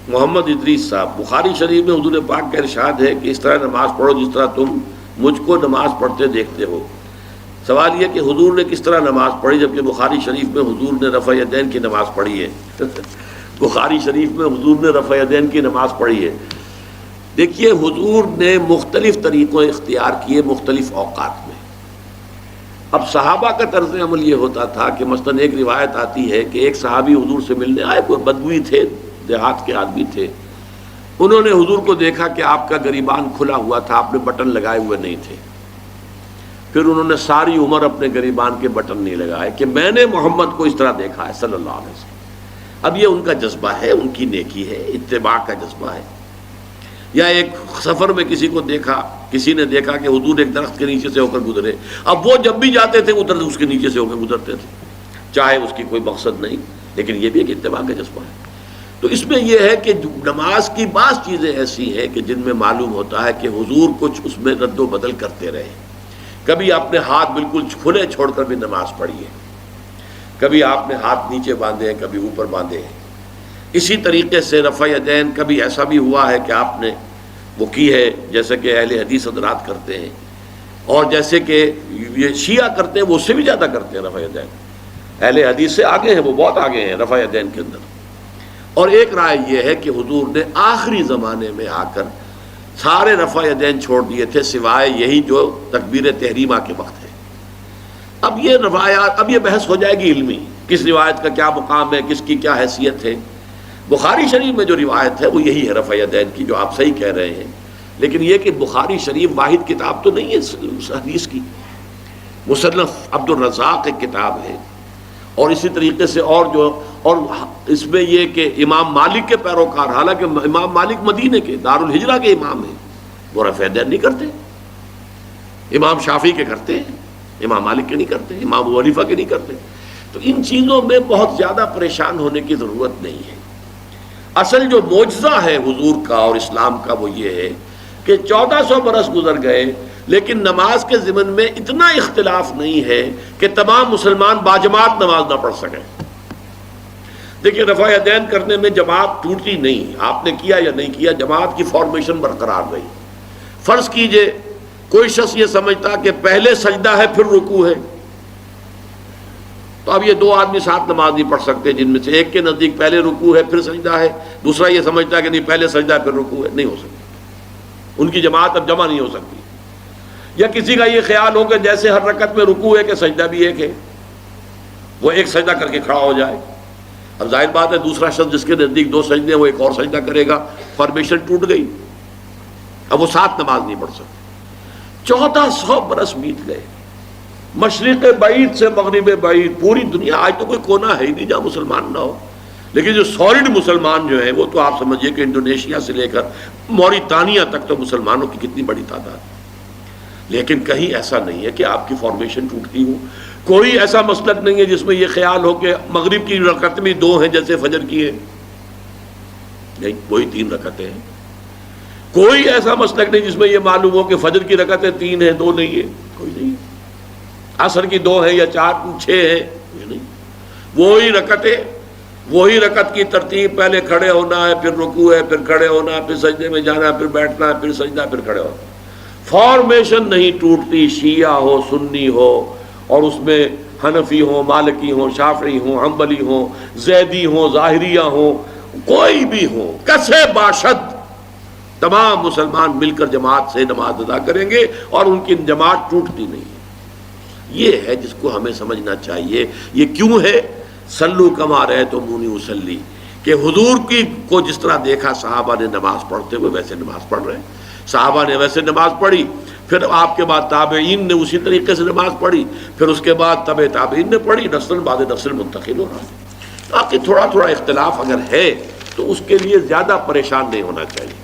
محمد ادریس صاحب، بخاری شریف میں حضور پاک کا ارشاد ہے کہ اس طرح نماز پڑھو جس طرح تم مجھ کو نماز پڑھتے دیکھتے ہو۔ سوال یہ کہ حضور نے کس طرح نماز پڑھی جبکہ بخاری شریف میں حضور نے رفع یدین کی نماز پڑھی ہے؟ بخاری شریف میں حضور نے رفع یدین کی نماز پڑھی ہے۔ دیکھیے، حضور نے مختلف طریقوں اختیار کیے مختلف اوقات میں۔ اب صحابہ کا طرز عمل یہ ہوتا تھا کہ مثلاً ایک روایت آتی ہے کہ ایک صحابی حضور سے ملنے آئے، کوئی بدوی تھے، دیہات کے آدمی تھے، انہوں نے حضور کو دیکھا کہ آپ کا گریبان کھلا ہوا تھا، آپ نے بٹن لگائے ہوئے نہیں تھے۔ پھر انہوں نے ساری عمر اپنے گریبان کے بٹن نہیں لگائے کہ میں نے محمد کو اس طرح دیکھا ہے صلی اللہ علیہ وسلم۔ اب یہ ان کا جذبہ ہے، ان کی نیکی ہے، اتباع کا جذبہ ہے۔ یا ایک سفر میں کسی کو دیکھا، کسی نے دیکھا کہ حضور ایک درخت کے نیچے سے ہو کر گزرے، اب وہ جب بھی جاتے تھے ادھر اس کے نیچے سے ہو کر گزرتے تھے، چاہے اس کی کوئی مقصد نہیں، لیکن یہ بھی ایک اتباع کا جذبہ ہے۔ تو اس میں یہ ہے کہ نماز کی بعض چیزیں ایسی ہیں کہ جن میں معلوم ہوتا ہے کہ حضور کچھ اس میں رد و بدل کرتے رہے۔ کبھی آپ نے ہاتھ بالکل کھلے چھوڑ کر بھی نماز پڑھی ہے، کبھی آپ نے ہاتھ نیچے باندھے ہیں، کبھی اوپر باندھے ہیں۔ اسی طریقے سے رفع یدین کبھی ایسا بھی ہوا ہے کہ آپ نے وہ کی ہے جیسے کہ اہل حدیث حضرات کرتے ہیں، اور جیسے کہ یہ شیعہ کرتے ہیں وہ اس سے بھی زیادہ کرتے ہیں رفع یدین۔ اہل حدیث سے آگے ہیں، وہ بہت آگے ہیں رفع یدین کے اندر۔ اور ایک رائے یہ ہے کہ حضور نے آخری زمانے میں آ کر سارے رفع یدین چھوڑ دیے تھے سوائے یہی جو تکبیر تحریمہ کے وقت ہے۔ اب یہ روایات، اب یہ بحث ہو جائے گی علمی، کس روایت کا کیا مقام ہے، کس کی کیا حیثیت ہے۔ بخاری شریف میں جو روایت ہے وہ یہی ہے رفع یدین کی، جو آپ صحیح کہہ رہے ہیں، لیکن یہ کہ بخاری شریف واحد کتاب تو نہیں ہے اس حدیث کی، مصنف عبد الرزاق ایک کتاب ہے، اور اسی طریقے سے اور اس میں یہ کہ امام مالک کے پیروکار، حالانکہ امام مالک مدینے کے دارالہجرہ کے امام ہیں، وہ رفع یدین نہیں کرتے۔ امام شافعی کے کرتے ہیں، امام مالک کے نہیں کرتے، امام ابو حنیفہ کے نہیں کرتے۔ تو ان چیزوں میں بہت زیادہ پریشان ہونے کی ضرورت نہیں ہے۔ اصل جو معجزہ ہے حضور کا اور اسلام کا وہ یہ ہے کہ 1400 برس گزر گئے لیکن نماز کے ضمن میں اتنا اختلاف نہیں ہے کہ تمام مسلمان باجماعت نماز نہ پڑھ سکیں۔ دیکھیں، رفع یدین کرنے میں جماعت ٹوٹی نہیں، آپ نے کیا یا نہیں کیا، جماعت کی فارمیشن برقرار رہی۔ فرض کیجئے کوئی شخص یہ سمجھتا کہ پہلے سجدہ ہے پھر رکوع ہے، تو اب یہ دو آدمی ساتھ نماز نہیں پڑھ سکتے، جن میں سے ایک کے نزدیک پہلے رکوع ہے پھر سجدہ ہے، دوسرا یہ سمجھتا ہے کہ نہیں پہلے سجدہ ہے پھر رکوع ہے، نہیں ہو سکتی، ان کی جماعت اب جمع نہیں ہو سکتی۔ یا کسی کا یہ خیال ہو کہ جیسے ہر رکعت میں رکوع ہے کہ سجدہ بھی ایک ہے، وہ ایک سجدہ کر کے کھڑا ہو جائے۔ اب ظاہر بات ہے دوسرا شخص جس کے نزدیک دو سجدے ہیں وہ ایک اور سجدہ کرے گا، فارمیشن ٹوٹ گئی، اب وہ ساتھ نماز نہیں پڑھ سکتے۔ 1400 برس بیت گئے، مشرق بعید سے مغرب بعید، پوری دنیا، آج تو کوئی کونا ہے ہی نہیں جہاں مسلمان نہ ہو، لیکن جو سالڈ مسلمان جو ہیں وہ تو آپ سمجھیے کہ انڈونیشیا سے لے کر موریتانیہ تک تو مسلمانوں کی کتنی بڑی تعداد۔ لیکن کہیں ایسا نہیں ہے کہ آپ کی فارمیشن ٹوٹتی ہو، کوئی ایسا مسلک نہیں ہے جس میں یہ خیال ہو کہ مغرب کی رکعت میں 2 ہیں جیسے فجر کی ہے، نہیں، وہی 3 رکعتیں ہیں۔ کوئی ایسا مسلک نہیں جس میں یہ معلوم ہو کہ فجر کی رکعتیں 3 ہیں 2 نہیں ہے، کوئی نہیں۔ عصر کی 2 ہیں یا 4 6 ہیں، کوئی نہیں۔ وہی رکعت کی ترتیب، پہلے کھڑے ہونا ہے، پھر رکوع ہے، پھر کھڑے ہونا ہے، پھر سجدے میں جانا ہے، پھر بیٹھنا ہے، پھر سجدہ، پھر کھڑے ہونا۔ فارمیشن نہیں ٹوٹتی، شیعہ ہو، سنی ہو، اور اس میں حنفی ہوں، مالکی ہوں، شافعی ہوں، حنبلی ہوں، زیدی ہوں، ظاہریہ ہوں، کوئی بھی ہوں، کسے باشد، تمام مسلمان مل کر جماعت سے نماز ادا کریں گے اور ان کی جماعت ٹوٹتی نہیں ہے۔ یہ ہے جس کو ہمیں سمجھنا چاہیے۔ یہ کیوں ہے؟ صلو کما رأیتمونی اصلی، کہ حضور کی کو جس طرح دیکھا صحابہ نے نماز پڑھتے ہوئے ویسے نماز پڑھ رہے ہیں، صحابہ نے ویسے نماز پڑھی، پھر آپ کے بعد تابعین نے اسی طریقے سے نماز پڑھی، پھر اس کے بعد تبع تابعین نے پڑھی، نسل بعد نسل منتقل ہو رہا ہے۔ باقی تھوڑا تھوڑا اختلاف اگر ہے تو اس کے لیے زیادہ پریشان نہیں ہونا چاہیے۔